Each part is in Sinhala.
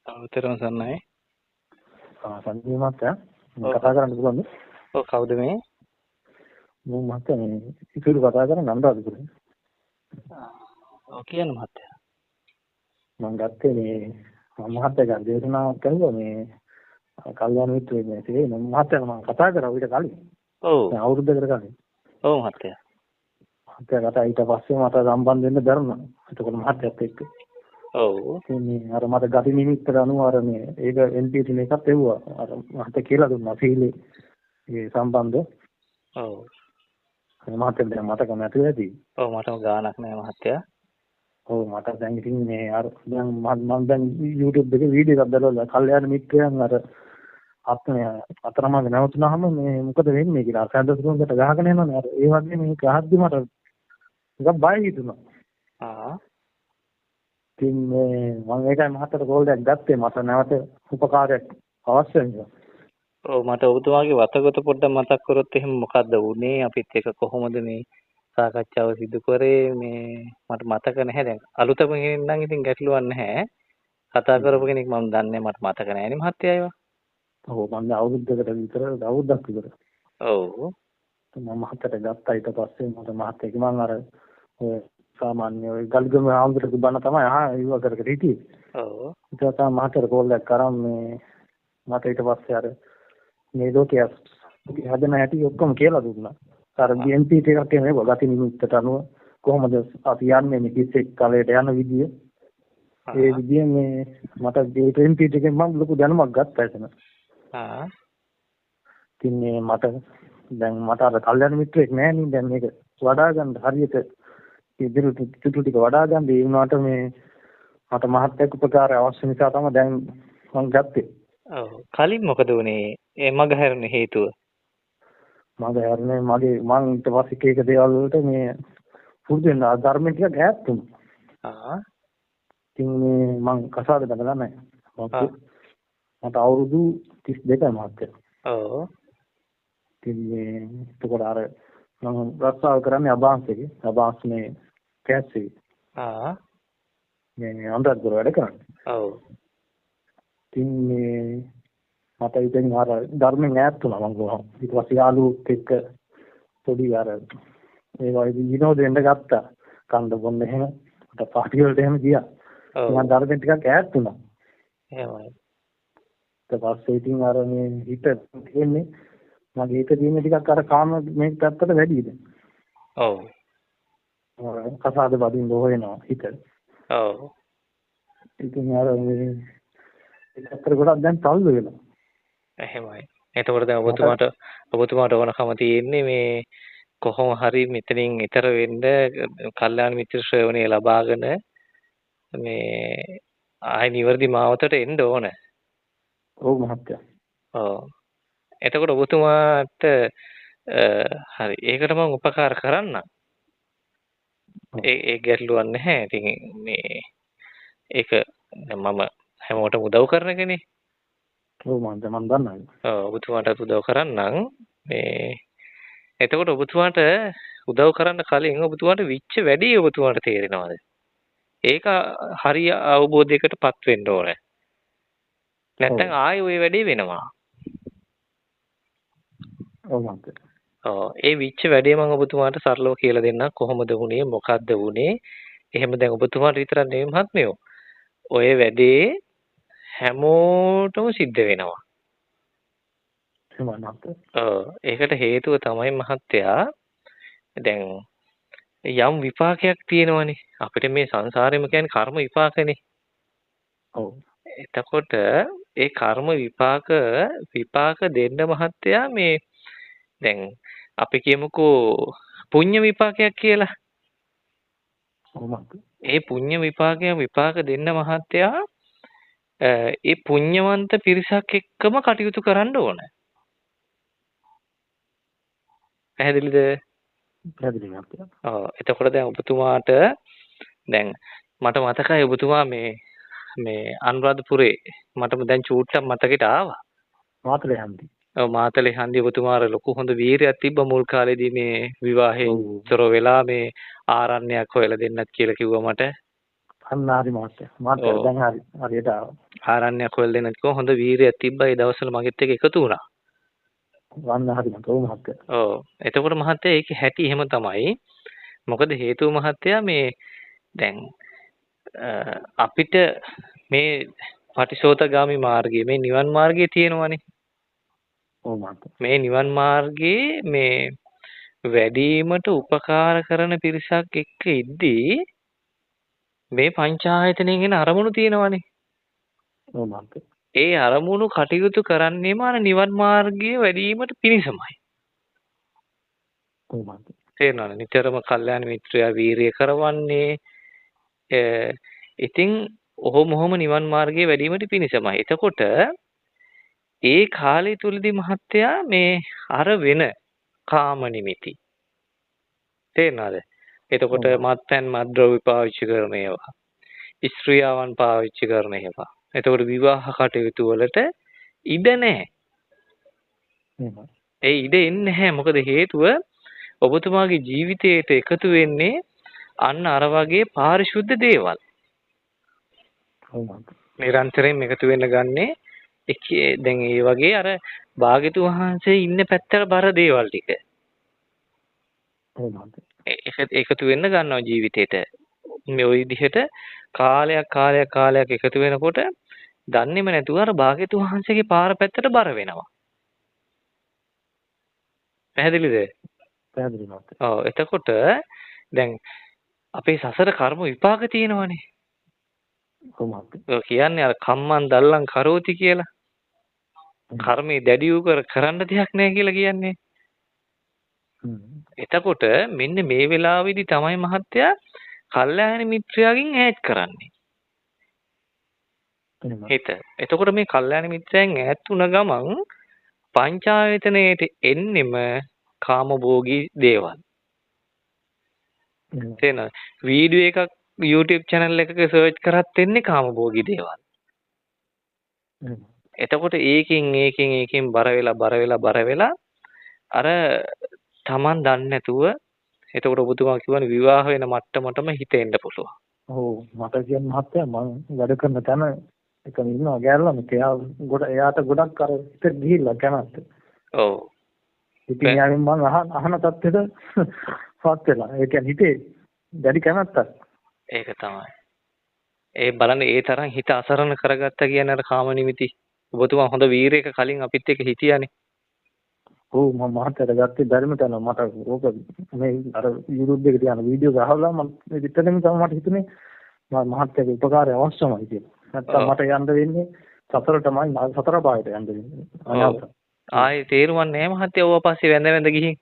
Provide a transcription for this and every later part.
තෙරුවන් සරණයි. සංජීව මහත්තයා මම කතා කරන්න පුළුවන්ද? ඔව් කවුද මේ? මම මහත්තයා මේ ඉතිරි කතා කරන්නේ අනුරාධපුරේ. ඔව් කියන්න මහත්තයා. මම ගත්තේ මේ මහත්තයා දේශනාවක් කළා මේ කල්යාණ මිත්‍රයෙක් නැතිේ මම මහත්තයා මම කතා කරා ඊට කලින්. ඔව්. දැන් අවුරුද්දකට කලින්. ඔව් මහත්තයා. මහත්තයා කතා ඊට පස්සේ මට සම්බන්ධ වෙන්න බැරුණා. එතකොට මහත්තයාත් එක්ක. ඔව්. ඉතින් අර මට ගති නිමිත්තට අනුව අර මේ ඒක NPT එකත් එවුවා. අර මහත්තයා කියලා දුන්නා සීලේ ඒ සම්බන්ධ. ඔව්. මහත්තයා දැන් මතක නැතුව ඇති. ඔව් මටම ගානක් නෑ මහත්තයා. ඔව් මට දැන් ඉතින් මේ අර දැන් මම දැන් YouTube එකේ වීඩියෝ එකක් දාලා කල්යාණ මිත්‍රයන් අර අතරමඟ නැවතුනහම මේ මොකද වෙන්නේ කියලා අර සැදසුරුන්කට ගහගෙන යනවනේ අර ඒ වගේ මේක අහද්දි මට ටිකක් බය හිතුණා. ඉතින් මම ඒකයි මහත්තයාට කෝල් එකක් ගත්තේ මට නැවත උපකාරයක් අවශ්‍ය නිසා. ඔව් මට ඔබතුමාගේ වතගත පොඩ්ඩක් මතක් කරොත් එහෙම මොකද්ද වුනේ අපිත් එක කොහොමද මේ සාකච්ඡාව සිදු කරේ මේ මට මතක නැහැ දැන් අලුතම කෙනෙක් නම් ඉතින් ගැටලුවක් නැහැ. කතා කරපු කෙනෙක් මම දන්නේ මට මතක නැහැ නේ මහත්තයා ඒවා. ඔව් මම අවුරුද්දකට විතර අවුරුද්දක් විතර. ඔව්. මම මහත්තයාට ගත්තා ඊට පස්සේ මට මහත්තයා කිව්වා මම අර සාමාන්‍ය ඔය ගල්ගම ආන්දරක බණ තමයි ඉව කරකට හිටියේ. ඔව්. ඊට පස්සේ මහත්තයාට කෝල් එකක් කරන් මේ මට ඊට පස්සේ අර මේ ලෝකයේ හදන හැටි ඔක්කොම කියලා දුන්නා. අර BNP එකක් කියන්නේ ගති නිමිත්තට අනුව කොහොමද අපි යන්නේ මේ කිස්සෙක් කාලයට යන විදිය. ඒ විදිය මේ මට BNP එකෙන් මම ලොකු දැනුමක් ගත්තා එතන. ඉතින් මේ මට දැන් මට අර කල්යනා මිත්‍රෙක් නැහැ නේ දැන් මේක වඩා ගන්න හරියට ඉදිරි චුටු ටික වඩා ගන්න ඒ වුණාට මේ මට මහත්යක් උපකාරය අවශ්‍ය නිසා තමයි දැන් මම ගත්තේ. ඔව් කලින් මොකද වුනේ ඒ මග හැරෙන හේතුව? මග හැරෙන්නේ මගේ මං ඊට පස්සේ එක දේවල් වලට මේ පුරුදු වෙන ධර්මයෙන් ටිකක් ඈත් වුණා. ඉතින් මේ මං කසාද බඳලා නැහැ. මට අවුරුදු 32යි මහත්තයා. ඔව්. ඉතින් මේ එතකොට අර මම රස්සාව කරන්නේ අබාන්ස් එකේ. අබාන්ස් මේ කැෂ් එකේ. මේ අන්තර්ගත වැඩ කරන්නේ. ඔව්. ඉතින් මේ මට ඉතින් අර ධර්මයෙන් ඈත් වුණා මම ගොහම. ඊට පස්සේ යාළුවොත් එක්ක පොඩි අර ඒ වගේ විනෝද වෙන්න ගත්තා. කන්ද බොන්න එහෙම මට පාටි වලට එහෙම ගියා. මම ධර්මයෙන් ටිකක් ඈත් වුණා. එහෙමයි. ඊට පස්සේ ඉතින් අර මේ හිත තියෙන්නේ මගේ හිත තියෙන්නේ ටිකක් අර කාම මේක පැත්තට වැඩිද. ඔව්. කසාද බදින්න හොයනවා හිත. ඔව්. ඉතින් අර මේ ඒකට ගොඩක් දැන් තල්ලු වෙනවා. එහෙමයි. එතකොට දැන් ඔබතුමාට ඕනකම තියෙන්නේ මේ කොහොම හරි මෙතනින් ඈතර වෙන්න කල්යාණ මිත්‍ර ශ්‍රේවණිය ලබාගෙන මේ ආයි නිවර්දි මාවතට එන්න ඕන. ඔව් මහත්තයා. ඔව්. එතකොට ඔබතුමාට හරි ඒකට මම උපකාර කරන්නම්. ඒ ගැටලුවක් නැහැ. ඉතින් මේ ඒක මම හැමෝටම උදව් කරන කෙනෙක්. ඔව් මම දන්නවා. ඔව් ඔබතුමාට උදව් කරන්නම්. මේ එතකොට ඔබතුමාට උදව් කරන්න කලින් ඔබතුමාට විච්ච වැඩි ඔබතුමාට තේරෙනවද? ඒක හරිය අවබෝධයකටපත් වෙන්න ඕනේ. නැත්නම් ආයෙ ওই වැඩේ වෙනවා. ඔව් මහත්තයා. ඔව් ඒ විච්ච වැඩේ මම ඔබතුමාට සරලව කියලා දෙන්නම් කොහොමද වුනේ මොකද්ද වුනේ. එහෙම දැන් ඔබතුමාට විතරක් නෙවෙයි මහත්මයෝ. ඔය වැඩේ හැමෝටම සිද්ධ වෙනවා. ඒකට හේතුව තමයි මහත්තයා දැන් යම් විපාකයක් තියෙනවනේ අපිට මේ සංසාරෙම කියන්නේ කර්ම විපාකනේ. ඔව්. එතකොට ඒ කර්ම විපාක දෙන්න මහත්තයා මේ දැන් අපි කියමුකෝ පුණ්‍ය විපාකයක් කියලා. ඒ පුණ්‍ය විපාක දෙන්න මහත්තයා ඒ පුණ්‍යවන්ත පිරිසක් එක්කම කටයුතු කරන්න ඕන. පැහැදිලිද? පැහැදිලි මහත්තයා. ඔව් එතකොට දැන් ඔබතුමාට දැන් මට මතකයි ඔබතුමා මේ අනුරාධපුරේ මටම දැන් චූට්ටක් මතකෙට ආවා. මාතලේ හන්දි. ඔව් මාතලේ හන්දි ඔබතුමා අර ලොකු හොඳ වීරයක් තිබ්බ මුල් කාලේදී මේ විවාහයෙන් තොර වෙලා මේ ආරණ්‍යයක් හොයලා දෙන්නත් කියලා කිව්වා මට. අන්න හරි මහත්තයා. මහත්තයා ඔව්. දැන් හරියට ආවා. ආරණ්‍යයක් හොයලා දෙන්නත් කිව්වා. හොඳ වීරියක් තිබ්බා. ඒ දවස්වල මගෙත් එක්ක එකතු වුණා. වන්න හරි මහත්තයා. ඔව් මහත්තයා. ඔව්. එතකොට මහත්තයා ඒකේ හැටි එහෙම තමයි. මොකද හේතුව මහත්තයා මේ දැන් අපිට මේ පටිසෝතගාමි මාර්ගය මේ නිවන් මාර්ගය තියෙනවනේ. ඔව් මහත්තයා. මේ නිවන් මාර්ගයේ මේ වැඩිවීමට උපකාර කරන පිරිසක් එක්ක ඉද්දී මේ පංචායතනෙන් එන අරමුණු තියෙනවනේ. ඔව් මහත්තයා. ඒ අරමුණු කටයුතු කරන්නේම අර නිවන් මාර්ගයේ වැඩිවීමට පිණිසමයි. ඔව් මහත්තයා. තේරෙනවද? නිතරම කල්යාණ මිත්‍රයා වීරිය කරවන්නේ ඉතින් ඔහොම නිවන් මාර්ගයේ වැඩිවීමට පිණිසමයි. එතකොට ඒ කාලය තුලදී මහත්තයා මේ අර වෙන කාම නිමිති තේරෙනවද? එතකොට මත්පැන් මත්ද්‍රව්‍ය පාවිච්චි කරන ඒවා, ස්ත්‍රියවන් පාවිච්චි කරන ඒවා. එතකොට විවාහ කටයුතු වලට ඉඩ නැහැ. ඒ ඉඩ එන්නේ නැහැ. මොකද හේතුව ඔබතුමාගේ ජීවිතයට එකතු වෙන්නේ අන්න අර වගේ පාරිශුද්ධ දේවල්. නිරන්තරයෙන් එකතු වෙන්න ගන්නේ දැන් ඒ වගේ අර භාග්‍යතුන් වහන්සේ ඉන්න පැත්තට බර දේවල් ටික. එකතු වෙන්න ගන්නවා ජීවිතේට. මේ ওই විදිහට කාලයක් එකතු වෙනකොට දන්නේම නැතුව අර භාග්‍යතුන් වහන්සේගේ පාර පැත්තට බර වෙනවා. පැහැදිලිද? පැහැදිලි මහත්තයා. ඔව්. එතකොට දැන් අපේ සසර කර්ම විපාක තියෙනවනේ. ඔව් මහත්තයා. ඔය කියන්නේ අර කම්මං දල්ලං කරෝති කියලා. කර්මයේ දැඩි වූ කරන්න දෙයක් නැහැ කියලා කියන්නේ. එතකොට මෙන්න මේ වෙලාවේදී තමයි මහත්තයා කල්යාණ මිත්‍රයාගෙන් ඈත් කරන්නේ. හිත. එතකොට මේ කල්යාණ මිත්‍රයන් ඈත් වුණ ගමන් පංචායතනයේට එන්නෙම කාමභෝගී දේවල්. තේරෙනවද? වීඩියෝ එකක් YouTube channel එකක සර්ච් කරත් එන්නේ කාමභෝගී දේවල්. එතකොට ඒකෙන් බර වෙලා අර Taman දන්නේ නැතුව එතකොට ඔබතුමා කියවනේ විවාහ වෙන මට්ටමටම හිත එන්න පුළුවන්. ඔව් මට කියන්න මහත්තයා මම වැඩ කරන තැන එක ඉන්නවා ගෑල්ලා එයාට ගොඩක් අර හිත ගිහිල්ලා කැමැත්ත. ඔව්. ඉතින් යාගෙන් මම අහන තත්ත්වෙට පත් වෙලා. ඒ කියන්නේ හිතේ දැඩි කැමැත්තක්. ඒක තමයි. ඒ බලන්න ඒ තරම් හිත අසරණ කරගත්තා කියන්නේ අර කාම නිමිති. ඔබතුමා හොඳ වීරයක කලින් අපිත් එක්ක හිටියානේ. ඔව් මම මහත්තයාට ගත්තේ බැරිම තැන මට ඕක මේ අර YouTube එකේ තියන වීඩියෝ ගහලා මම විතරම තමයි මට හිතුනේ මහත්තයාගේ උපකාරය අවශ්‍යමයි කියලා. නැත්තම් මට යන්න වෙන්නේ සතරටමයි සතර පායට යන්න වෙන්නේ. ආයේ තේරුම් නැහැ මහත්තයා ඕවා පස්සේ වැඳ ගිහින්.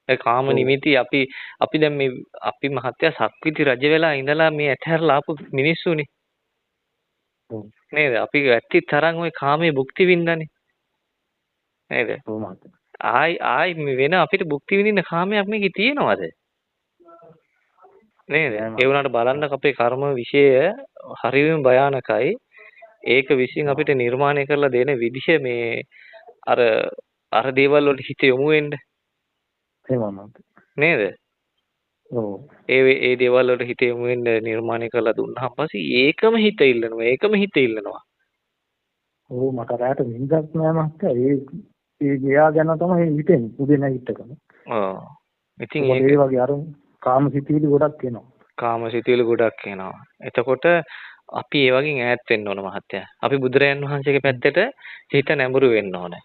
ඒ කාම නිමිති අපි දැන් මේ අපි මහත්තයා සක්විති රජ වෙලා ඉඳලා මේ ඇතහැරලා ආපු මිනිස්සුනේ. නේද? අපි ඇත්ති තරම් ওই කාමයේ භුක්ති විඳින්නනේ. නේද? ඔව් මහත්තයා. ආයි වෙන අපිට භුක්ති විඳින්න කාමයක් මේකේ තියෙනවද? නේද? ඒ වුණාට බලන්න අපේ කර්ම විශේෂය හරියම භයානකයි. ඒක විශ්ින් අපිට නිර්මාණය කරලා දෙන විදිහ මේ අර දේවල් වලට හිත යොමු වෙන්න. නේද? ඔව්. ඒ දේවල් වලට හිත යොමු වෙන්න නිර්මාණය කරලා දුන්නාම පස්සේ ඒකම හිත ඉල්ලනවා. ඔව් මට රැට නිින්දක් නෑ මහත්තයා. ඒ ගියා ගැන තමයි හිතෙන්නේ උදේ නැගිටකම. ඔව්. ඉතින් ඒ වගේ අර කාම සිතිවිලි ගොඩක් එනවා. එතකොට අපි ඒ වගේ ඈත් වෙන්න ඕන මහත්තයා. අපි බුදුරයන් වහන්සේගේ පැත්තට හිත නැඹුරු වෙන්න ඕන.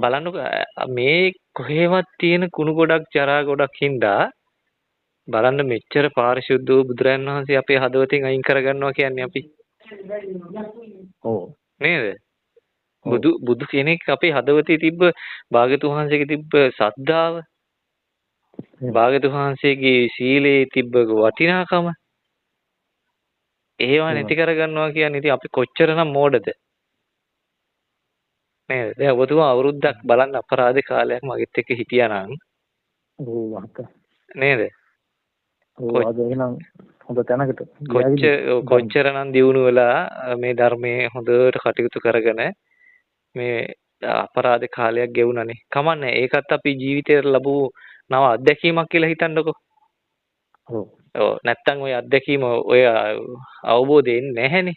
බලන්නකෝ මේ කොහෙවත් තියෙන කුණු ගොඩක් ජරා ගොඩක් හින්දා බලන්න මෙච්චර පාරිශුද්ධ වූ බුදුරයන් වහන්සේ අපේ හදවතින් අයින් කරගන්නවා කියන්නේ අපි. ඔව්. නේද? බුදු කෙනෙක් අපේ හදවතේ තිබ්බ භාග්‍යතුන් වහන්සේගේ තිබ්බ ශ්‍රද්ධාව, භාග්‍යතුන් වහන්සේගේ සීලේ තිබ්බ වටිනාකම ඒවා නැති කරගන්නවා කියන්නේ ඉතින් අපි කොච්චරනම් මෝඩද? නේද? දැන් ඔබතුමා අවුරුද්දක් බලන්න අපරාධ කාලයක් මගෙත් එක්ක හිටියා නම් නේද? අද එහෙනම් හොඳ තැනකට කොච්චරනම් දියුණු වෙලා මේ ධර්මයේ හොඳට කටයුතු කරගෙන මේ අපරාධ කාලයක් ගෙවුණානේ. කමන්නේ. ඒකත් අපි ජීවිතේට ලැබූ නව අත්දැකීමක් කියලා හිතන්නකෝ. ඔව් නැත්තම් ඔය අත්දැකීම ඔය අවබෝධය එන්නේ නැහැනේ.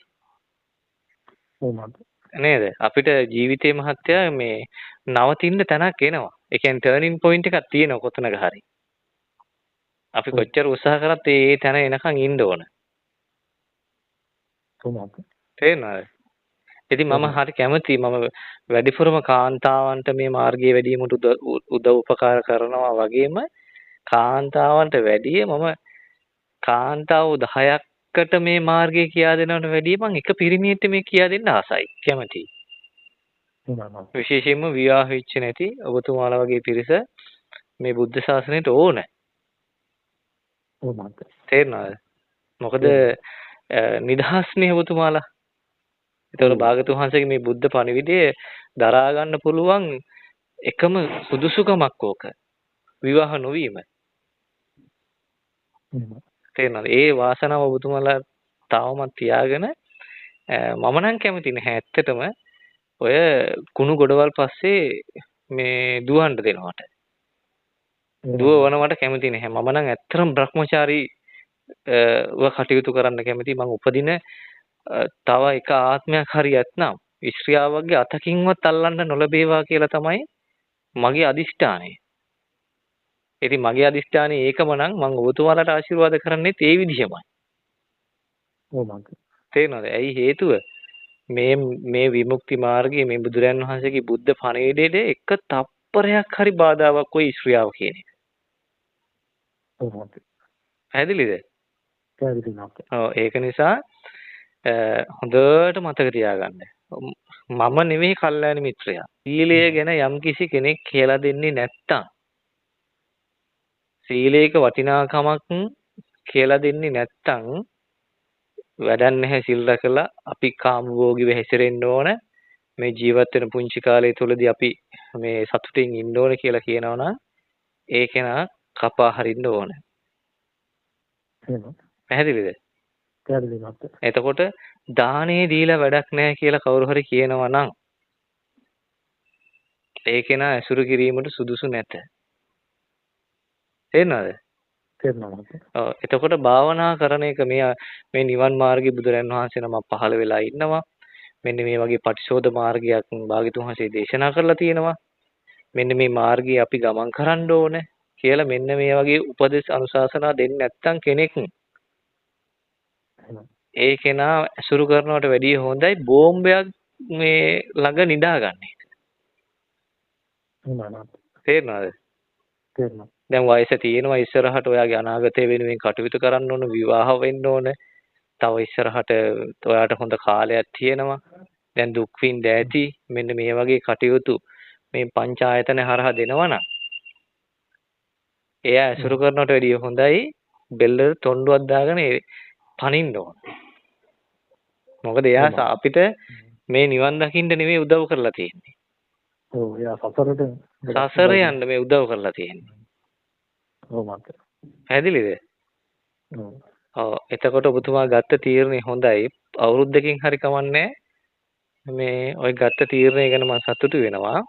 ඔව් මහත්තයා. නේද? අපිට ජීවිතේ මහත්තයා මේ නවතින්න තැනක් එනවා. ඒ කියන්නේ ටර්නින් පොයින්ට් එකක් තියෙනවා කොතනක හරි. අපි ඔව්. කොච්චර උත්සාහ කරත් ඒ තැන එනකන් ඉන්න ඕන. ඔව් මහත්තයා. තේරෙනවද? ඉතින් මම තේරුණා. හරි කැමතියි මම වැඩිපුරම කාන්තාවන්ට මේ මාර්ගයේ වැඩිමුට උදව් උපකාර කරනවා වගේම කාන්තාවන්ට වැඩිය මම කාන්තාව 10කට මේ මාර්ගය කියා දෙනවට වැඩිය මම එක පිරිමියෙක්ට මේ කියා දෙන්න ආසයි කැමතියි. හොඳයි මහත්තයා. විශේෂයෙන්ම විවාහ වෙච්ච නැති ඔබතුමාලා වගේ පිරිස මේ බුද්ධ ශාසනයට ඕන. ඔව් මහත්තයා. තේරෙනවද? මොකද තේරුණා. නිදහස්නේ ඔබතුමාලා. ඒතකොට භාගතුන් වහන්සේගේ මේ බුද්ධ පණිවිඩය දරා ගන්න පුළුවන් එකම සුදුසුකමක් ඕක. විවාහ නොවීම. තේරෙනවද? ඒ වාසනාව ඔබතුමාලා තාමත් තියාගෙන මම නම් කැමති නැහැ ඇත්තටම ඔය කුණු ගොඩවල් පස්සේ මේ දුවන්න දෙනවට. දුව වනවට කැමති නැහැ. මම නම් ඇත්තටම Brahmachari කටයුතු කරන්න කැමති. මම උපදින තව එක ආත්මයක් හරි ඇත්නම් ස්ත්‍රියාවගේ අතකින්වත් අල්ලන්න නොලැබේවා කියලා තමයි මගේ අදිෂ්ඨානය. ඉතින් මගේ අදිෂ්ඨානය ඒකම නම් මම ඔබතුමාලාට ආශිර්වාද කරන්නේ ඒ විදිහමයි. ඔව් මහත්තයා. තේරෙනවද? ඇයි හේතුව? මේ විමුක්ති මාර්ගයේ මේ බුදුරයන් වහන්සේගේ බුද්ධ පණිවිඩයේ එක තප්පරයක් හරි බාධාවක් ඔය ස්ත්‍රියාව කියන එක. ඔව් මහත්තයා. පැහැදිලිද? පැහැදිලි මහත්තයා. ඔව් ඒක නිසා හොඳට මතක තියාගන්න. මම නෙවෙයි කල්යාණ මිත්‍රයා. සීලය ගැන යම්කිසි කෙනෙක් කියලා දෙන්නේ නැත්තම් සීලේක වටිනාකමක් කියලා දෙන්නේ නැත්තම් වැඩක් නැහැ සිල් රැකලා අපි කාමභෝගීව හැසිරෙන්න ඕන. මේ ජීවත් වෙන පුංචි කාලය තුලදී අපි මේ සතුටින් ඉන්න ඕන කියලා කියනවනම් ඒ කෙනා කපා හරින්න ඕන. පැහැදිලිද? පැහැදිලි මහත්තයා. එතකොට දානේ දීලා වැඩක් නැහැ කියලා කවුරු හරි කියනවා නම් ඒ කෙනා ඇසුරු කිරීමට සුදුසු නැත. තේරෙනවද? තේරුණා මහත්තයා. ඔව් එතකොට භාවනා කරන එක මේ නිවන් මාර්ගයේ බුදුරන් වහන්සේ නම පහළ වෙලා ඉන්නවා. මෙන්න මේ වගේ පටිශෝධ මාර්ගයක් භාග්‍යතුන් වහන්සේ දේශනා කරලා තියෙනවා. මෙන්න මේ මාර්ගයේ අපි ගමන් කරන්න ඕන කියලා මෙන්න මේ වගේ උපදේශ අනුශාසනා දෙන්නේ නැත්නම් කෙනෙක් ඒ කෙනා ඇසුරු කරනවට වැඩිය හොඳයි බෝම්බයක් මේ ළඟ නිදාගන්න එක. තේරෙනවද? තේරුණා. දැන් වයස තියෙනවා ඉස්සරහට ඔයාගේ අනාගතය වෙනුවෙන් කටයුතු කරන්න ඕන විවාහ වෙන්න ඕන. තව ඉස්සරහට ඔයාට හොඳ කාලයක් තියෙනවා. දැන් දුක් විඳ ඇති මෙන්න මේ වගේ කටයුතු මේ පංචායතන හරහා දෙනවනම් එයා ඇසුරු කරනවට වැඩිය හොඳයි බෙල්ලට තොණ්ඩුවක් දාගෙන පනින්න ඕන. මොකද එයා අපිට මේ නිවන් දකින්න නෙමෙයි උදව් කරලා තියෙන්නේ. ඔව් එයා සසරට සසර යන්න මේ උදව් කරලා තියෙන්නේ. ඔව් මහත්තයා. පැහැදිලිද? ඔව්. ඔව් එතකොට ඔබතුමා ගත්ත තීරණය හොඳයි. අවුරුද්දකින් හරි කමන්නේ මේ ඔය ගත්ත තීරණය ගැන මම සතුටු වෙනවා.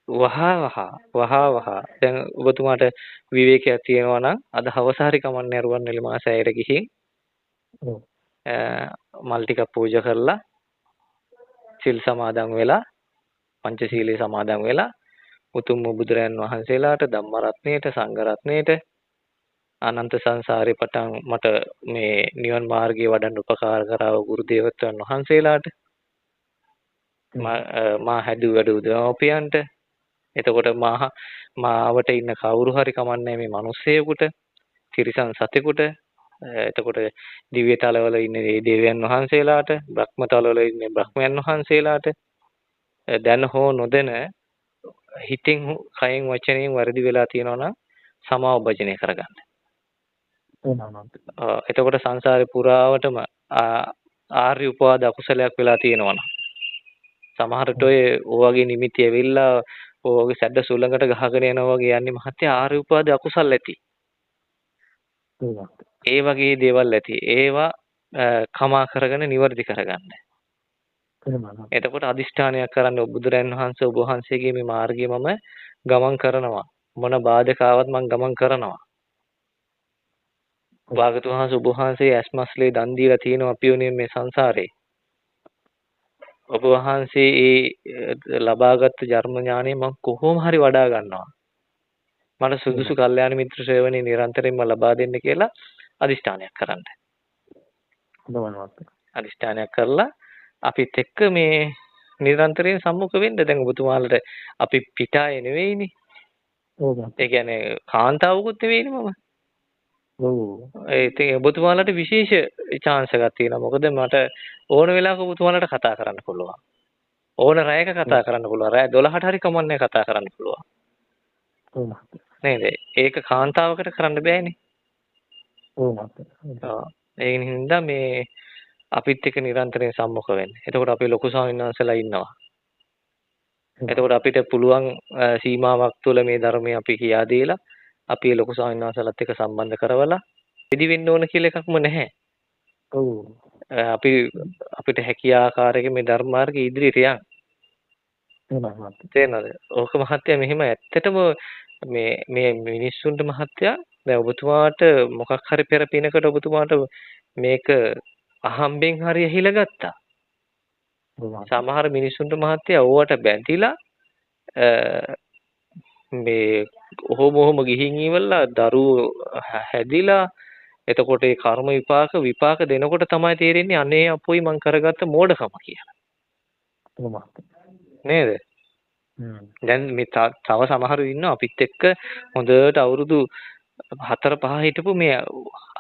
වහා දැන් ඔබතුමාට විවේකයක් තියෙනවා නම් අද හවස හරි කමන්නේ රුවන්වැලි මාසයයට ගිහින් ඔව්. මල් ටිකක් පූජා කරලා සිල් සමාදන් වෙලා පංචශීලයේ සමාදන් වෙලා උතුම් බුදුරයන් වහන්සේලාට ධම්ම රත්නයට සංඝ රත්නයට අනන්ත සංසාරේ පටන් මට මේ නිවන් මාර්ගයේ වඩන්න උපකාර කරව ගුරු දේවත්වයන් වහන්සේලාට මා හැදු වැඩ උදව්පියන්ට එතකොට මාවට ඉන්න කවුරු හරි කමන්නේ මේ මිනිස්සෙකුට තිරිසන් සතෙකුට එතකොට දිව්‍ය තලවල ඉන්න දේවයන් වහන්සේලාට බ්‍රහ්ම තලවල ඉන්න බ්‍රහ්මයන් වහන්සේලාට දැන හෝ නොදැන හිතින් කයෙන් වචනයෙන් වැරදි වෙලා තියෙනවා නම් සමාව භජනය කරගන්න. එතකොට සංසාරේ පුරාවටම ආර්ය උපවාද අකුසලයක් වෙලා තියෙනවා නම් සමහරට ඔය වගේ නිමිති ඇවිල්ලා ඔයගේ සැඩ සුළඟට ගහගෙන යනවා වගේ යන්නේ මහත්ය ආර්ය උපවාද අකුසල් ඇති. ඒ වගේ දේවල් ඇති. ඒවා කමා කරගෙන නිවර්දි කරගන්න. එතකොට අදිෂ්ඨානයක් කරන්න බුදුරයන් වහන්සේ ඔබ වහන්සේගේ මේ මාර්ගය මම ගමන් කරනවා. මොන බාධකාවත් මම ගමන් කරනවා. භාගතුන් වහන්සේ ඔබ වහන්සේ ඇස්මස්ලේ දන් දීලා තියෙනවා අපි උනේ මේ සංසාරේ. ඔබ වහන්සේ ඒ ලබාගත් ධර්ම ඥානය මම කොහොම හරි වඩා ගන්නවා. මට සුදුසු කල්යාණ මිත්‍ර ශ්‍රේවණේ නිරන්තරයෙන්ම ලබා දෙන්න කියලා අදිෂ්ඨානයක් කරන්න. අදිෂ්ඨානයක් කරලා අපිත් එක්ක මේ නිරන්තරයෙන් සම්මුඛ වෙන්න. දැන් ඔබතුමාලට අපි පිටායේ නෙවෙයිනේ. ඒ කියන්නේ කාන්තාවකුත් නෙවෙයිනේ මම. ඒ ඔබතුමාලට විශේෂ chance එකක් තියෙනවා. මොකද මට ඕන වෙලාවක ඔබතුමාලට කතා කරන්න පුළුවන්. ඕන රැයක කතා කරන්න පුළුවන්. රැය 12ට හරි කමන්නේ කතා කරන්න පුළුවන්. නේද? ඒක කාන්තාවකට කරන්න බෑනේ. ඒ හින්දා මේ අපිත් එක්ක නිරන්තරයෙන් සම්මුඛ වෙන්න. එතකොට අපේ ලොකු ස්වාමීන් වහන්සේලා ඉන්නවා. එතකොට අපිට පුළුවන් සීමාවක් තුළ මේ ධර්මය අපි කියා දීලා අපි ලොකු ස්වාමීන් වහන්සේලාත් එක්ක සම්බන්ධ කරවලා ඉදි වෙන්න ඕන කියලා එකක්ම නැහැ. අපිට හැකිය ආකාරයක මේ ධර්ම මාර්ගය ඉදිරියට යන්න. තේරෙනවද? ඕක මහත්තයා මෙහෙම ඇත්තටම මේ මිනිස්සුන්ට මහත්තයා දැන් ඔබතුමාට මොකක් හරි පෙර පිනකට ඔබතුමාට මේක අහම්බෙන් හරි ඇහිලා ගත්තා. සමහර මිනිස්සුන්ට මහත්තයා ඕවට බැඳිලා මේ ඔහොම ගිහින් ඉවරලා දරුවෝ හැදිලා එතකොට ඒ කර්ම විපාක දෙනකොට තමයි තේරෙන්නේ අනේ අපොයි මං කරගත්ත මෝඩකම කියලා. නේද? දැන් මේ තව සමහරු ඉන්නවා අපිත් එක්ක හොඳට අවුරුදු 4-5 හිටපු මේ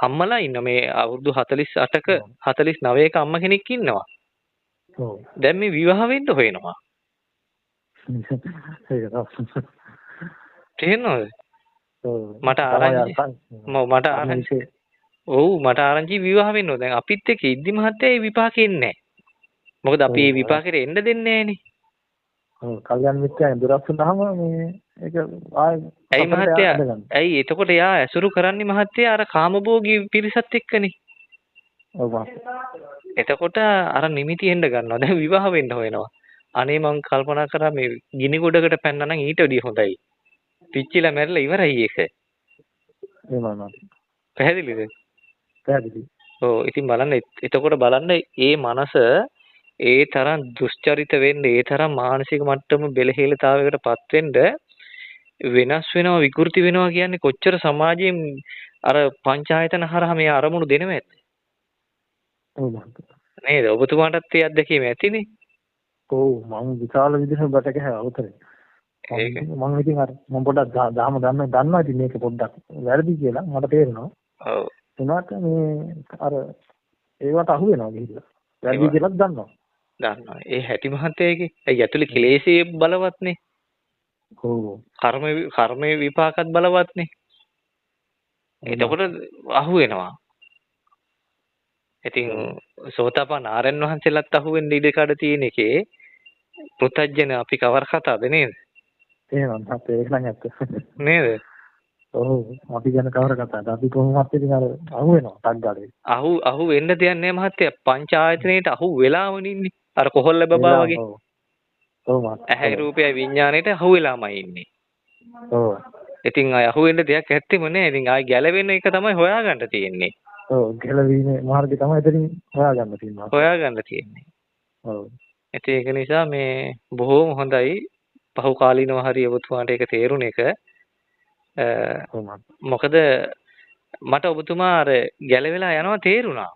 අම්මලා ඉන්න මේ අවුරුදු 48ක 49ක අම්මා කෙනෙක් ඉන්නවා. දැන් මේ විවාහ වෙන්න හොයනවා. තේරෙනවද? මට ආරංචි විවාහ වෙන්න ඕන. දැන් අපිත් එක්ක ඉද්දි මහත්තයා ඒ විපාකෙ එන්නේ නැහැ. මොකද අපි මේ විපාකෙට එන්න දෙන්නේ නැහනේ. කල්‍යාණ මිත්‍යාෙන් දුරස් වුණාම මේ ඒක ඇයි මහත්තයා? ඇයි එතකොට යා ඇසුරු කරන්නේ මහත්තයා අර කාමභෝගී පිරිසත් එක්කනේ. එතකොට අර නිමිති එන්න ගන්නවා. දැන් විවාහ වෙන්න හොයනවා. අනේ මං කල්පනා කරා මේ ගිනි ගොඩකට පැන්නා නම් ඊට වැඩිය හොඳයි. පිච්චිලා මැරිලා ඉවරයි ඒක. පැහැදිලිද? පැහැදිලි. ඔව් ඉතින් බලන්න එතකොට බලන්න ඒ මනස ඒ තරම් දුස්චරිත වෙන්න ඒ තරම් මානසික මට්ටම බෙලහීනතාවයකටපත් වෙන්න වෙනස් වෙනවා විකෘති වෙනවා කියන්නේ කොච්චර සමාජයෙන් අර පංචායතන හරහා මේ අරමුණු දෙනවද? නේද? ඔබතුමාටත් ඒ අත්දැකීම ඇතිනේ. ඔව් මම විශාල විදිහට බට ගහලා උතරේ. මම ඉතින් අර මම පොඩ්ඩක් දහම දන්නවා ඉතින් මේක පොඩ්ඩක් වැරදි කියලා මට තේරෙනවා. ඔව්. එනවාට මේ අර ඒවට අහු වෙනවා ගිහිල්ලා. වැරදි කියලාත් දන්නවා. දන්නවා. ඒ හැටි මහත්තයාගේ ඒ ඇතුලේ කෙලෙසේ බලවත්නේ. ඔව්. කර්මයේ විපාකත් බලවත්නේ. එතකොට අහු වෙනවා. ඉතින් සෝතාපන්න ආරයන් වහන්සේලාත් අහු වෙන්න ඉඩ කඩ තියෙන එකේ පුතජන අපි කවර කතාවද නේද? එහෙනම් අපේ ඒක නම් ඇත්ත. නේද? ඔව් අපි ගැන කවර කතාවද? අපි කොහොමවත් ඉතින් අර අහු වෙනවා ටක් ගාලේ. අහු වෙන්න දෙයක් නැහැ මහත්තයා. පංච ආයතනෙට අහු වෙලාම ඉන්නේ. අර කොහොල්ල බබා වගේ. ඔව් මහත්තයා. ඇහැ රූපය විඥාණයට අහු වෙලාමයි ඉන්නේ. ඔව්. ඉතින් අය අහු වෙන්න දෙයක් ඇත්තෙම නැහැ. ඉතින් ආයි ගැලවෙන එක තමයි හොයාගන්න තියෙන්නේ. ඔව් ගැලවීමේ මාර්ගය තමයි එතනින් හොයාගන්න තියෙනවා. හොයාගන්න තියෙන්නේ. ඔව්. ඒක නිසා මේ බොහොම හොඳයි පහු කාලීනව හරි ඔබතුමාට ඒක තේරුණ එක. මොකද මට ඔබතුමා අර ගැලවෙලා යනවා තේරුණා.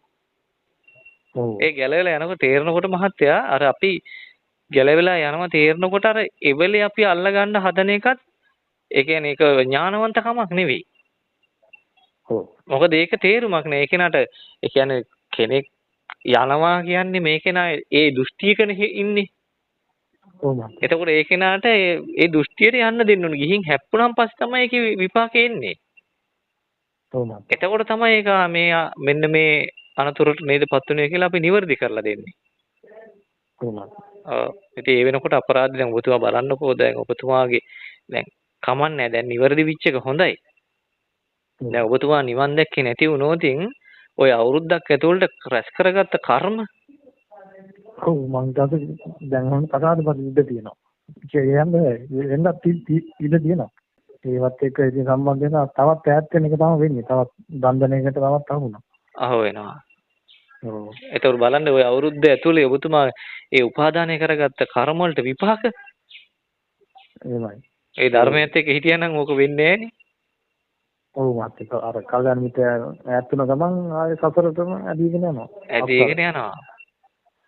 ඒ ගැලවෙලා යනකොට තේරෙනකොට මහත්තයා අර අපි ගැලවෙලා යනවා තේරෙනකොට අර එවලේ අපි අල්ල ගන්න හදන එකත් ඒ කියන්නේ ඒක ඥානවන්තකමක් නෙවෙයි. ඔව්. මොකද ඒක තේරුමක් නෑ. ඒ කෙනාට ඒ කියන්නේ කෙනෙක් යනවා කියන්නේ මේ කෙනා ඒ දෘෂ්ටියකනේ ඉන්නේ. ඔව්. එතකොට ඒ කෙනාට ඒ දෘෂ්ටියට යන්න දෙන්න ඕනේ. ගිහින් හැප්පුණාන් පස්සේ තමයි ඒකේ විපාකේ එන්නේ. ඔව්. එතකොට තමයි ඒක මේ මෙන්න මේ අනතුරට නේදපත් උනේ කියලා අපි නිවැරදි කරලා දෙන්නේ. ඔව්. ඉතින් ඒ වෙනකොට අපරාධ දැන් ඔබතුමා බලන්නකෝ දැන් ඔබතුමාගේ දැන් කමන්නේ දැන් නිවැරදි විච් එක හොඳයි. දැන් ඔබතුමා නිවන් දැක්කේ නැති වුණොතින් ඔය අවුරුද්දක් ඇතුළත රැස් කරගත්ත කර්ම ඔව් මං දැන් මොන කතාවද ඉඳ තියෙනවා. කියන්නේ වෙනත් ඉඳ තියෙනවා. ඒවත් එක්ක ඉතින් සම්බන්ධ වෙනවා තවත් ඈත් වෙන එක තමයි වෙන්නේ. තවත් බන්ධනයකට තවත් අහු වුණා. අහු වෙනවා. ඔව්. ඒතකොට බලන්න ওই අවුරුද්ද ඇතුලේ ඔබතුමා ඒ උපාදානය කරගත්ත කර්ම වලට විපාක එහෙමයි. ඒ ධර්මයත් එක්ක හිටියනම් ඕක වෙන්නේ නැහනේ. ඔව් මහත්තයා අර කල්‍යාණ මිත්‍ර ඈත් වෙන ගමන් ආයේ සසරටම ඇදීගෙන යනවා. ඇදීගෙන යනවා.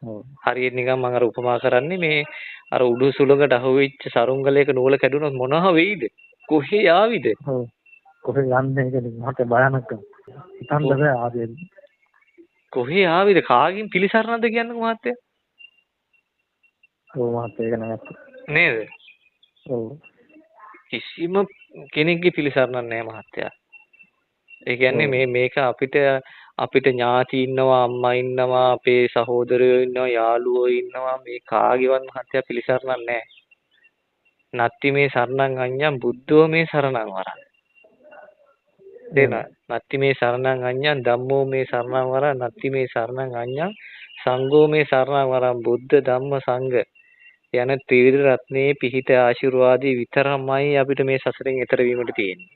ඔව්. හරියට නිකන් මම අර උපමා කරන්නේ මේ අර උඩු සුළඟට අහුවෙච්ච සරුංගලයක නූල කැඩුනොත් මොනවා වෙයිද? කොහේ ආවිද? ඔව්. කොහෙ යන්නේ කියන්නේ මහත භයානක. හිතන්න බෑ ආදී. කොහේ ආවිද? කාගෙන් පිළිසරණද කියන්නේ මහත්තයා? ඔව් මහත්තයා ඒක නෑ. නේද? ඔව්. කිසිම කෙනෙක්ගේ පිළිසරණක් නැහැ මහත්තයා. ඒ කියන්නේ මේක අපිට ඥාති ඉන්නවා, අම්මා ඉන්නවා, අපේ සහෝදරයෝ ඉන්නවා, යාළුවෝ ඉන්නවා, මේ කාගේවත් මහත්තයා පිළිසරණක් නැහැ. නත්ති මේ සරණං අඤ්ඤං බුද්ධෝ මේ සරණං වරං. නත්ති මේ සරණං අඤ්ඤං ධම්මෝ මේ සරණං වරං, නත්ති මේ සරණං අඤ්ඤං සංඝෝ මේ සරණං වරං. බුද්ධ ධම්ම සංඝ යන ත්‍රිවිධ රත්නයේ පිහිට ආශිර්වාදී විතරමයි අපිට මේ සසරෙන් එතර වීමට තියෙන්නේ.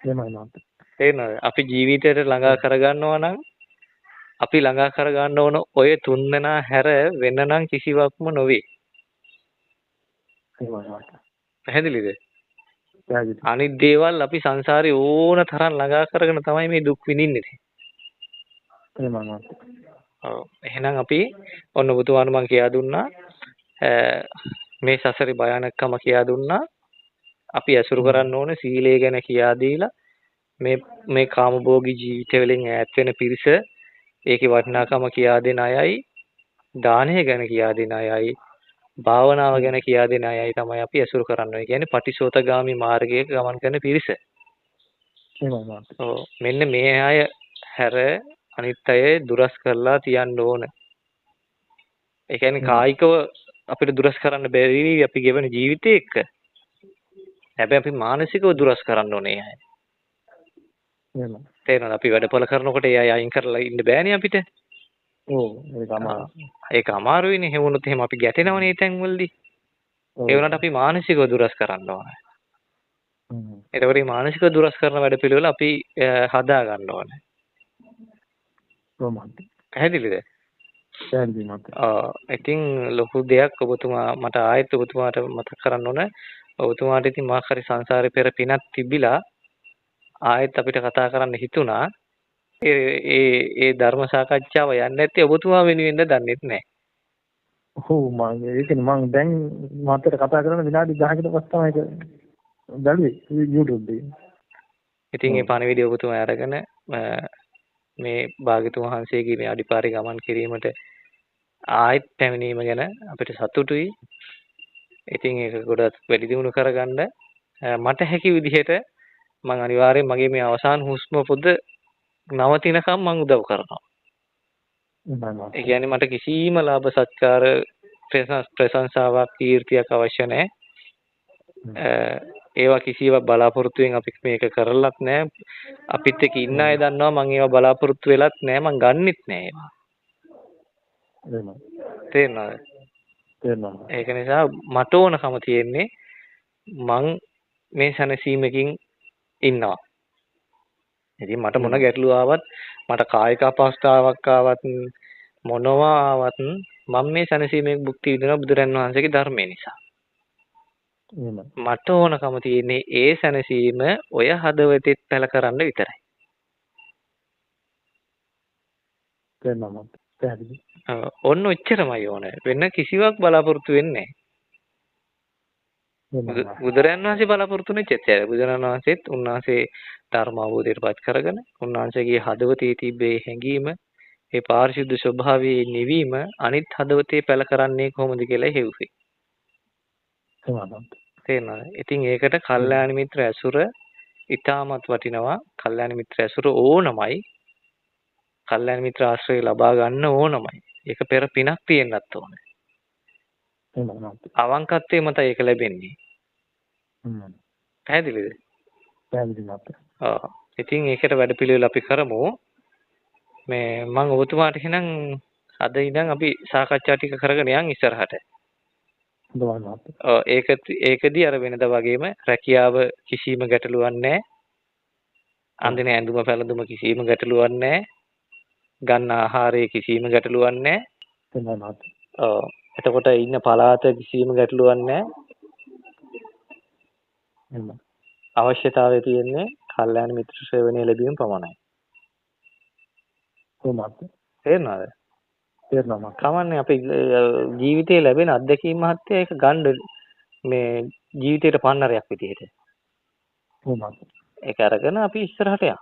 එහෙමයි නේද? තේරෙනවද? අපි ජීවිතයට ළඟා කරගන්නවා නම් අපි ළඟා කරගන්න ඕන ඔය තුන්දෙනා හැර වෙන නම් කිසිවක්ම නොවේ. එහෙමයි. පැහැදිලිද? පැහැදිලි. අනිත් දේවල් අපි සංසාරේ ඕන තරම් ළඟා කරගෙන තමයි මේ දුක් විඳින්නේ. එහෙමයි. ඔව්. එහෙනම් අපි ඔන්න ඔබතුමාට මම කියා දුන්නා මේ සසරේ භයානකම කියා දුන්නා. අපි ඇසුරු කරන්න ඕනේ සීලය ගැන කියා දීලා මේ කාමභෝගී ජීවිතය වලින් ඈත් වෙන පිරිස ඒකේ වටිනාකම කියා දෙන අයයි දානය ගැන කියා දෙන අයයි භාවනාව ගැන කියා දෙන අයයි තමයි අපි ඇසුරු කරන්න ඕනේ. කියන්නේ පටිසෝතගාමි මාර්ගයේ ගමන් කරන පිරිස. ඔව්. මෙන්න මේ අය හැර අනිත් අය දුරස් කරලා තියන්න ඕන. ඒ කියන්නේ කායිකව අපිට දුරස් කරන්න බැරි අපි ගෙවන ජීවිතේ එක්ක. හැබැයි අපි මානසිකව දුරස් කරන්න ඕනේ අය. තේරෙනවද? අපි වැඩපොළ කරනකොට ඒ අය අයින් කරලා ඉන්න බෑනේ අපිට. ඔව් ඒක අමාරුයි. ඒක අමාරුයිනේ. හේවුනොත් එහෙම අපි ගැටෙනවනේ මේ තැන්වලදී. ඒ වුණාට අපි මානසිකව දුරස් කරන්න ඕනේ. එතකොට මේ මානසිකව දුරස් කරන වැඩපිළිවෙල අපි හදා ගන්න ඕනේ. කොහොමද? පැහැදිලිද? පැහැදිලි මත. ඉතින් ලොකු දෙයක් ඔබතුමා මට ආයෙත් ඔබතුමාට මතක් කරන්න ඕන. ඔබතුමාට ඉතින් මාක් හරි සංසාරේ පෙර පිනක් තිබිලා ආයෙත් අපිට කතා කරන්න හිතුණා. ඒ ධර්ම සාකච්ඡාව යන්නේ නැත්තේ ඔබතුමා වෙනුවෙන්ද දන්නෙත් නැහැ. ඔව් මම දැන් මාතර කතා කරන විනාඩි 10කට පස්සේ තමයි ඒක බැලුවේ YouTube එකේ. ඉතින් මේ පණිවිඩය ඔබතුමා අරගෙන මේ භාග්‍යතුන් වහන්සේගේ මේ අඩිපාරේ ගමන් කිරීමට ආයෙත් පැමිණීම ගැන අපිට සතුටුයි. ඉතින් ඒක ගොඩක් වැඩි දියුණු කරගන්න මට හැකි විදිහට මම අනිවාර්යෙන් මගේ මේ අවසාන හුස්ම පොද නවතිනකම් මම උදව් කරනවා. ඒ කියන්නේ මට කිසිම ලාභ සත්කාර ප්‍රශංසාවක් කීර්තියක් අවශ්‍ය නැහැ. ඒවා කිසිවක් බලාපොරොත්තුෙන් අපි මේක කරලත් නැහැ. අපිත් එක්ක ඉන්න අය දන්නවා මම ඒවා බලාපොරොත්තු වෙලත් නැහැ. මම ගන්නෙත් නැහැ ඒවා. තේරෙනවද? ඒක නිසා මට ඕනකම තියෙන්නේ මං මේ සැනසීමකින් ඉන්නවා. ඉතින් මට මොන ගැටලුව ආවත් මට කායික අපහසුතාවක් ආවත් මොනවා ආවත් මම මේ සැනසීමේ භුක්ති විඳින බුදුරන් වහන්සේගේ ධර්මය නිසා. මට ඕනකම තියෙන්නේ ඒ සැනසීම ඔය හදවතෙත් පැල කරන්න විතරයි. ඔන්න ඔච්චරමයි ඕනේ. වෙන කිසිවක් බලාපොරොත්තු වෙන්නේ නැහැ. බුදුරන් වහන්සේ බලාපොරොත්තු වෙච්ච ඇත්තයි. බුදුරන් වහන්සේත් උන්වහන්සේ ධර්ම අවබෝධයට පත් කරගෙන උන්වහන්සේගේ හදවතේ තිබ්බේ හැඟීම ඒ පාරිශුද්ධ ස්වභාවයේ නිවීම අනිත් හදවතේ පැල කරන්නේ කොහොමද කියලා හෙව්වේ. තේරෙනවද? ඉතින් ඒකට කල්යාණ මිත්‍ර ඇසුර ඊටමත් වටිනවා. කල්යාණ මිත්‍ර ඇසුර ඕනමයි. කල්යාණ මිත්‍ර ආශ්‍රය ලබා ගන්න ඕනමයි. ඒක පෙර පිනක් තියෙන්නත් ඕනේ. අවංකත්වයේ මත ඒක ලැබෙන්නේ. පැහැදිලිද? පැහැදිලි මත. ඉතින් ඒකට වැඩපිළිවෙල අපි කරමු. මේ මම ඔබතුමාට එහෙනම් අද ඉඳන් අපි සාකච්ඡා ටික කරගෙන යන් ඉස්සරහට. හොඳයි මහත්තයා. ඒකදී අර වෙනද වගේම රැකියාව කිසිම ගැටලුවක් නැහැ. අඳින ඇඳුම පැළඳුම කිසිම ගැටලුවක් නැහැ. ගන්න ආහාරයේ කිසිම ගැටලුවක් නැහැ. හොඳයි මහත්තයා. එතකොට ඉන්න පළාත කිසිම ගැටලුවක් නැහැ. අවශ්‍යතාවය තියෙන්නේ කල්යාණ මිත්‍ර සේවනයේ ලැබීම පමණයි. කොහොමද? තේරෙනවද? තේරෙනවා. කමන්නේ අපේ ජීවිතේ ලැබෙන අත්දැකීම් මහත්ය ඒක ගන්න මේ ජීවිතේට පන්නරයක් විදිහට. කොහොමද? ඒක අරගෙන අපි ඉස්සරහට යනවා.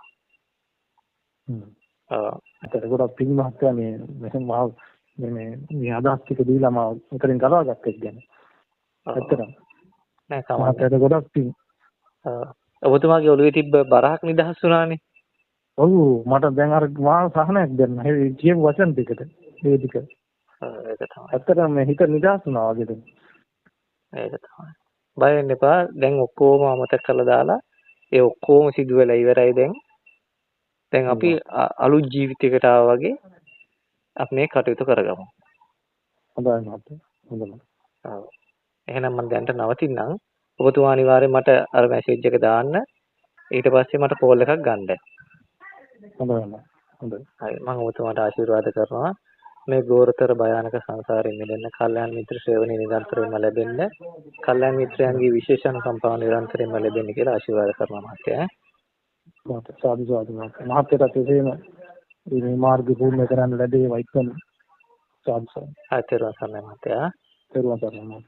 ඒකට ගොඩක් පින් මහත්තයා මේ අදහස් ටික දීලා මම උතරින් කරවා ගත්තේ ගැන. ඇත්තටම. නෑ කමන්නේ. ගොඩක් පින්. ඔබතුමාගේ ඔළුවේ තිබ්බ බරහක් නිදහස් වුණානේ. ඔව් මට දැන් අර මා සහනයක් දෙන්න. ඒ කියපු වචන ටිකට ඒ ටික. ඒක තමයි. ඇත්තටම හිත නිදහස් වුණා වගේ දැන්. ඒක තමයි. බය වෙන්න එපා. දැන් ඔක්කොම අමතක කරලා දාලා ඒ ඔක්කොම සිදු වෙලා ඉවරයි දැන්. දැන් අපි අලුත් ජීවිතයකට ආවා වගේ අපි මේ කටයුතු කරගමු. හොඳයි මහත්තයා. හොඳයි. එහෙනම් මම දැන්ට නවතින්නම්. ඔබතුමා අනිවාර්යෙන් මට අර මැසේජ් එක දාන්න. ඊට පස්සේ මට කෝල් එකක් ගන්න. හොඳයි. හොඳයි. හරි මම ඔබතුමාට ආශිර්වාද කරනවා. මේ ගෝරතර භයානක සංසාරයෙන් මිදෙන්න, කල්යාණ මිත්‍ර සේවනයේ නිරන්තරයෙන්ම ලැබෙන්න, කල්යාණ මිත්‍රයන්ගේ විශේෂ අනුකම්පාව නිරන්තරයෙන්ම ලැබෙන්න කියලා ආශිර්වාද කරනවා මහත්තයා. සාදු සාදු මහත්තයාට එසේම මේ මාර්ගය පූර්ණ කරන්න ලැබේ වයිකන් සාදු සාදු. ආතරුවන් සරණයි මහත්තයා. තෙරුවන් සරණයි.